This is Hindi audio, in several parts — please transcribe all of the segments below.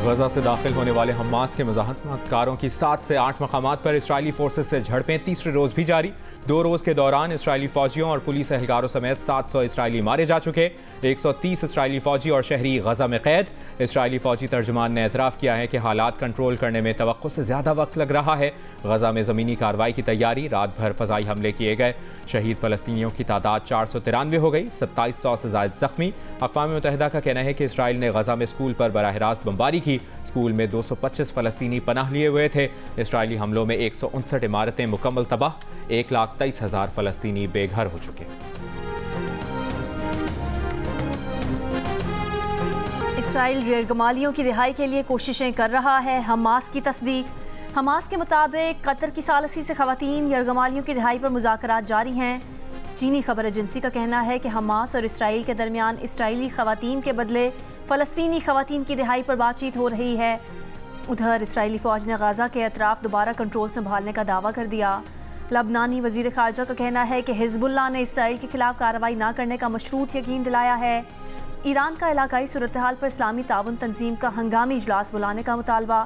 गजा से दाखिल होने वाले हमास के मुजाहमतकारों की 7 से 8 मकामात पर इसराइली फोर्सेस से झड़पें तीसरे रोज भी जारी। 2 रोज के दौरान इसराइली फौजियों और पुलिस एहलकारों समेत 700 इसराइली मारे जा चुके। 130 इसराइली फौजी और शहरी गजा में कैद। इसराइली फौजी तर्जुमान ने एतराफ़ किया है कि हालात कंट्रोल करने में तवक्को से ज़्यादा वक्त लग रहा है। गजा में ज़मीनी कार्रवाई की तैयारी, रात भर फ़ज़ाई हमले किए गए। शहीद फ़लस्तीनियों की तादाद 493 हो गई, 2700 से ज़ायद ज़ख्मी। अक़वाम मुत्तहिदा का कहना है कि इसराइल ने गजा में स्कूल पर बराह रास्त बमबारी की। स्कूल में 225 फ़लस्तीनी पनाह लिए हुए थे। इसराइली हमलों में 159 इमारतें मुकम्मल तबाह, 1,23,000 फ़लस्तीनी बेघर हो चुके। इसराइल रेरगमालियों की रिहाई के लिए कोशिशें कर रहा है। हमास की तस्दीक। हमास के मुताबिक कतर की सालसी से ख़वातीन यरगमालियों की रिहाई पर मुज़ाकरात जारी हैं। चीनी खबर एजेंसी का कहना है कि हमास और इसराइल के दरमियान इसराइली ख़वातीन के बदले फ़लस्तीनी ख़वातीन की रिहाई पर बातचीत हो रही है। उधर इसराइली फ़ौज ने गाज़ा के अतराफ़ दोबारा कंट्रोल संभालने का दावा कर दिया। लबनानी वज़ीर ख़ारजा का कहना है कि हिज़्बुल्लाह ने इसराइल के खिलाफ कार्रवाई न करने का मशरूत यकीन दिलाया है। ईरान का इलाकाई सूरत हाल पर इस्लामी ताउन तंजीम का हंगामी इजलास बुलाने का मुतालबा।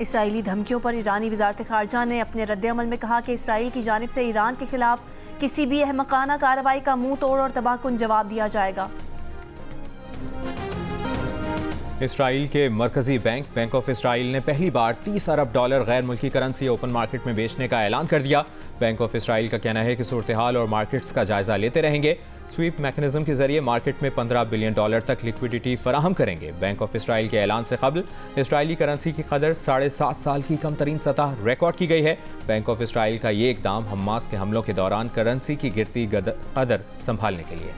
इसराइली धमकियों पर ईरानी वज़ारत ख़ारजा ने अपने रद्द-ए-अमल में कहा कि इसराइल की जानिब से ईरान के खिलाफ किसी भी अहमकाना कार्रवाई का मुंह तोड़ और तबाहकुन जवाब दिया जाएगा। इसराइल के मरकजी बैंक ऑफ इसराइल ने पहली बार $30 अरब गैर मुल्की करेंसी ओपन मार्केट में बेचने का ऐलान कर दिया। बैंक ऑफ इसराइल का कहना है कि सूरत हाल और मार्केट्स का जायजा लेते रहेंगे। स्वीप मैकेनिज्म के जरिए मार्केट में $15 बिलियन तक लिक्विडिटी फराहम करेंगे। बैंक ऑफ इसराइल के ऐलान से कबल इसराइली करेंसी की कदर 7.5 साल की कम तरीन सतह रिकॉर्ड की गई है। बैंक ऑफ इसराइल का ये इकदाम हमास के हमलों के दौरान करेंसी की गिरती कदर संभालने के लिए।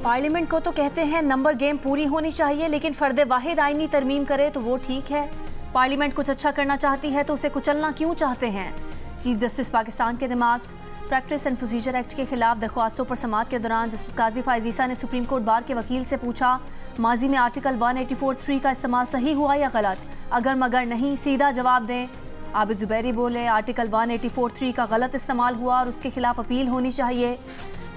पार्लियामेंट को तो कहते हैं नंबर गेम पूरी होनी चाहिए, लेकिन फर्द वाहिद आईनी तरमीम करे तो वो ठीक है। पार्लियामेंट कुछ अच्छा करना चाहती है तो उसे कुचलना क्यों चाहते हैं? चीफ जस्टिस पाकिस्तान के remarks. Practice and procedure act के खिलाफ दरख्वास्तों पर समाअत के दौरान जस्टिस काजी फायज़ ईसा ने सुप्रीम कोर्ट बार के वकील से पूछा, माजी में आर्टिकल 184(3) का इस्तेमाल सही हुआ या गलत? अगर मगर नहीं, सीधा जवाब दें। आबिद जुबैरी बोले, आर्टिकल 184(3) का गलत इस्तेमाल हुआ और उसके खिलाफ अपील होनी चाहिए।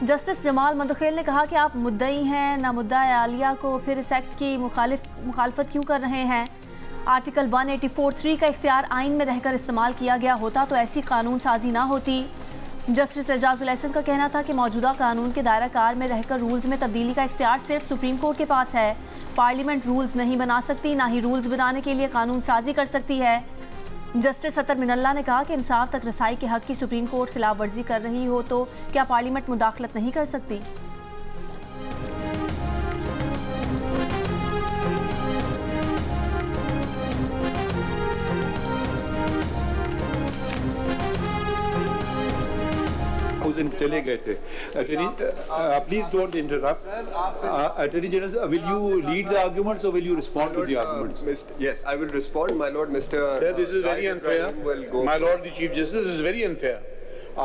जस्टिस जमाल मंदखेल ने कहा कि आप मुद्दई हैं ना मुद्दा आलिया को फिर इस एक्ट की मुखालफत क्यों कर रहे हैं? आर्टिकल 184(3) का इख्तियार आइन में रहकर इस्तेमाल किया गया होता तो ऐसी कानून साजी ना होती। जस्टिस एजाजुल एहसन का कहना था कि मौजूदा कानून के दायरा कार में रहकर रूल्स में तब्दीली का इख्तियार सिर्फ सुप्रीम कोर्ट के पास है। पार्लियामेंट रूल्स नहीं बना सकती, ना ही रूल्स बनाने के लिए कानून साजी कर सकती है। जस्टिस अतर मिनल्ला ने कहा कि इंसाफ तक रसाई के हक की सुप्रीम कोर्ट खिलाफ वर्जी कर रही हो तो क्या पार्लियामेंट मुदाखलत नहीं कर सकती? चले गए थे। Please don't interrupt. Attorney general, will you lead the arguments और will you respond to the arguments? Yes, I will respond, my lord. Mr. Sir, this is very unfair. My lord, the Chief Justice, this is very unfair.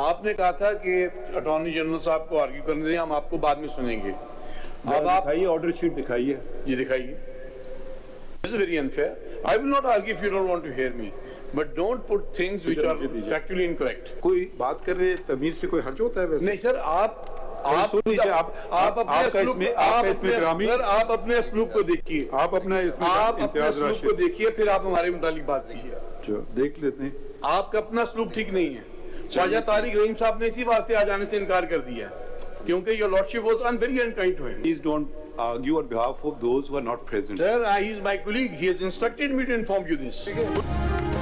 आपने कहा था कि अटॉर्नी जनरल साहब को आर्ग्यू करने दें, हम आपको बाद में सुनेंगे। अब आप दिखाइए, ऑर्डर शीट दिखाइए। ये दिखाइए। This is very unfair. I will not argue if you don't want to hear me. But don't put things which are factually incorrect. कोई बात कर रहे तमीज से कोई हर्ज होता है वैसे? नहीं सर, आप अपने असलूब को देखिए। आप अपने असलूब को देखिए, फिर आप हमारे मुतालिक बात कीजिए। जो देख लेते हैं, आपका अपना असलूब ठीक नहीं है। ख्वाजा तारिक रहीम साहब ने इसी वास्ते आ जाने से इनकार कर दिया क्योंकि your lordship was very unkind to him. Please don't argue on behalf of those who are not present. Sir, he is my colleague. He has instructed me to inform you this.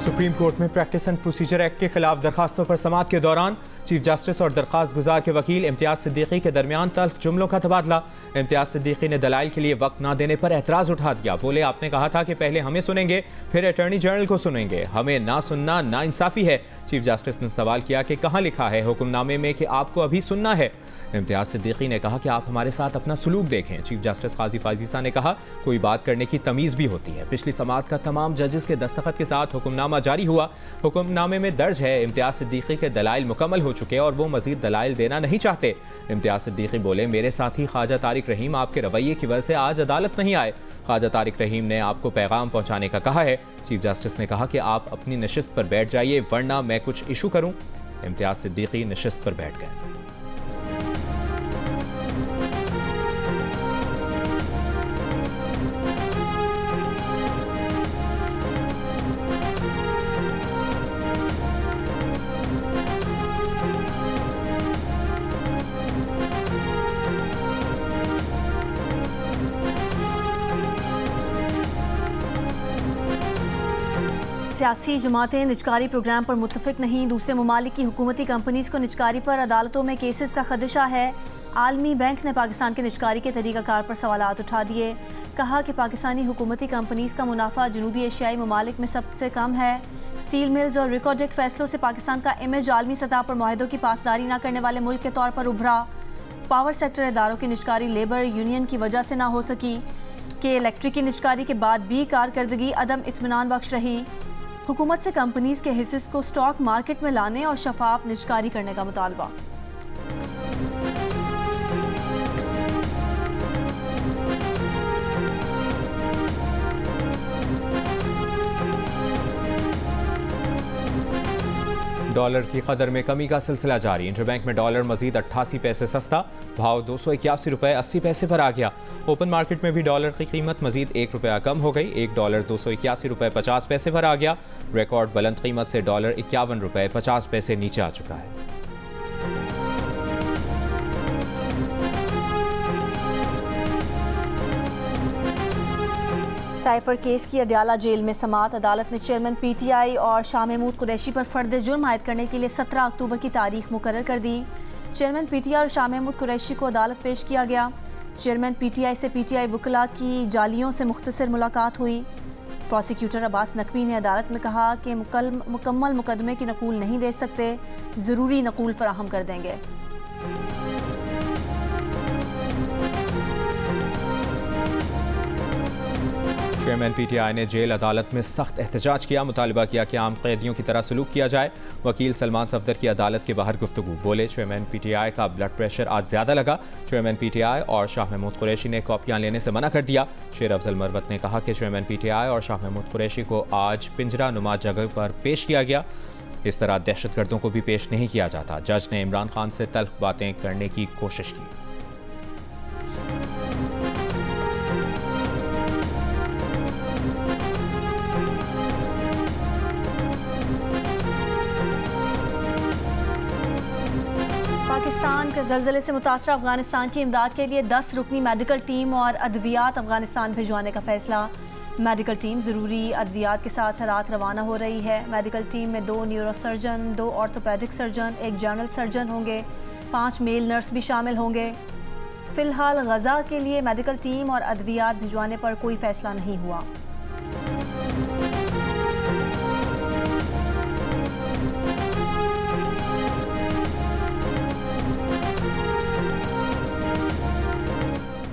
Supreme court में प्रैक्टिस एंड प्रोसीजर एक्ट के खिलाफ दरखास्तों पर समाअत के दौरान चीफ जस्टिस और दरखास्त गुजार के वकील इम्तियाज सिद्दीकी के दरमियान तल्ख जुमलों का तबादला। इम्तियाज सिद्दीकी ने दलाइल के लिए वक्त न देने पर एतराज उठा दिया। बोले, आपने कहा था कि पहले हमें सुनेंगे फिर अटॉर्नी जनरल को सुनेंगे, हमें ना सुनना नाइंसाफी है। चीफ जस्टिस ने सवाल किया कि कहाँ लिखा है हुक्मनामे में कि आपको अभी सुनना है? इम्तियाज सिद्दीकी ने कहा कि आप हमारे साथ अपना सलूक देखें। चीफ जस्टिस काजी फायज़ ईसा ने कहा, कोई बात करने की तमीज़ भी होती है। पिछली समाअत का तमाम जजेस के दस्तखत के साथ हुक्मनामा जारी हुआ। हुक्मनामे में दर्ज है इम्तियाज सिद्दीकी के दलाइल मुकम्मल हो चुके और वो मजीद दलाइल देना नहीं चाहते। इम्तियाज सिद्दीकी बोले, मेरे साथी ख्वाजा तारिक रहीम आपके रवैये की वजह से आज अदालत नहीं आए। ख्वाजा तारिक रहीम ने आपको पैगाम पहुँचाने का कहा है। चीफ जस्टिस ने कहा कि आप अपनी नशिस्त पर बैठ जाइए वरना मैं कुछ इशू करूँ। इम्तियाज सिद्दीकी नशिस्त पर बैठ गए। सियासी जमातें निजकारी प्रोग्राम पर मुत्तफिक नहीं। दूसरे ममालिक की हुकूमती कंपनीज को निजकारी पर अदालतों में केसेस का खदशा है। आलमी बैंक ने पाकिस्तान के निजकारी के तरीक़ाकार पर सवालात उठा दिए। कहा कि पाकिस्तानी हुकूमती कंपनीज का मुनाफा जनूबी एशियाई ममालिक में सबसे कम है। स्टील मिल्स और रिकॉर्डिक फैसलों से पाकिस्तान का इमेज आलमी सतह पर मुआहदों की पासदारी न करने वाले मुल्क के तौर पर उभरा। पावर सेक्टर इदारों की निजकारी लेबर यूनियन की वजह से न हो सकी कि इलेक्ट्रिक की निजकारी के बाद भी कारकर्दगी अदम इत्मीनान बख्श रही। हुकूमत से कंपनीज के हिस्से को स्टॉक मार्केट में लाने और शफाफ निजकारी करने का मुतालबा। डॉलर की कदर में कमी का सिलसिला जारी। इंटरबैंक में डॉलर मजीद 88 पैसे सस्ता, भाव 281 रुपये 80 पैसे पर आ गया। ओपन मार्केट में भी डॉलर की कीमत मजीद $1 कम हो गई। $1 281 रुपये 50 पैसे पर आ गया। रिकॉर्ड बुलंद कीमत से डॉलर 51 रुपये 50 पैसे नीचे आ चुका है। साइफर केस की अडयाला जेल में समाअत। अदालत ने चेयरमैन PTI और शाह महमूद कुरैशी पर फर्द जुर्म आयद करने के लिए 17 अक्टूबर की तारीख मुकर्रर कर दी। चेयरमैन PTI और शाह महमूद कुरैशी को अदालत पेश किया गया। चेयरमैन PTI से PTI वकला की जालियों से मुख्तसर मुलाकात हुई। प्रोसिक्यूटर अब्बास नकवी ने अदालत में कहा कि मुकम्मल मुकदमे की नकूल नहीं दे सकते, ज़रूरी नकूल फराहम कर देंगे। चेयरमैन PTI ने जेल अदालत में सख्त एहतजाज किया। मुतालबा किया कि आम कैदियों की तरह सलूक किया जाए। वकील सलमान सफदर की अदालत के बाहर गुफ्तगू। बोले, चेयरमैन PTI का ब्लड प्रेशर आज ज़्यादा लगा। चेयरमैन PTI और शाह महमूद कुरैशी ने कॉपियाँ लेने से मना कर दिया। शेर अफजल मरवत ने कहा कि चेयरमैन PTI और शाह महमूद कुरैशी को आज पिंजरा नुमा जगह पर पेश किया गया। इस तरह दहशतगर्दों को भी पेश नहीं किया जाता। जज ने इमरान खान से तल्ख बातें करने की कोशिश की। पाकिस्तान के ज़लज़ले से मुतासर अफगानिस्तान की इमदाद के लिए 10 रुकनी मेडिकल टीम और अद्वियात अफगानिस्तान भिजवाने का फैसला। मेडिकल टीम ज़रूरी अद्वियात के साथ हेरात रवाना हो रही है। मेडिकल टीम में 2 neuro surgeon, 2 orthopaedic surgeon, 1 general surgeon होंगे। 5 मेल नर्स भी शामिल होंगे। फ़िलहाल गज़ा के लिए मेडिकल टीम और अद्वियात भिजवाने पर कोई फैसला नहीं हुआ।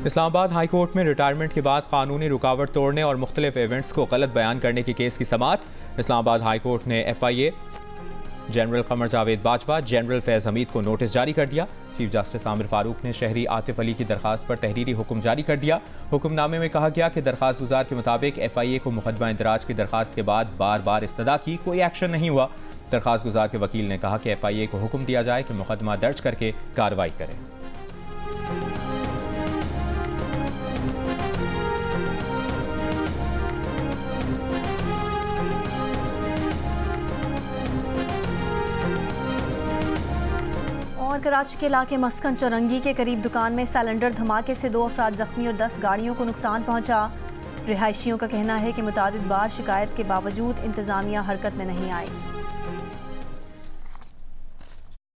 इस्लामाबाद हाई कोर्ट में रिटायरमेंट के बाद कानूनी रुकावट तोड़ने और मुख्तलिफ इवेंट्स को गलत बयान करने की केस की समाअत। इस्लामाबाद हाई कोर्ट ने FIA general Qamar Javed Bajwa, general फैज़ हमीद को नोटिस जारी कर दिया। चीफ जस्टिस आमिर फारूक ने शहरी आतिफ अली की दरखास्त पर तहरीरी हुक्म जारी कर दिया। हुक्मनामे में कहा गया कि दरखास्त गुजार के मुताबिक FIA को मुकदमा इंदराज की दरखास्त के बाद बार बार इस्तदा की, कोई एक्शन नहीं हुआ। दरखास्त गुजार के वकील ने कहा कि FIA को हुक्म दिया जाए कि मुकदमा दर्ज करके कार्रवाई करें। और कराची के इलाके मस्कन चौरंगी के करीब दुकान में सिलेंडर धमाके से 2 अफराद जख्मी और 10 गाड़ियों को नुकसान पहुंचा। रिहायशियों का कहना है कि मुतादिद बार शिकायत के बावजूद इंतजामिया हरकत में नहीं आई।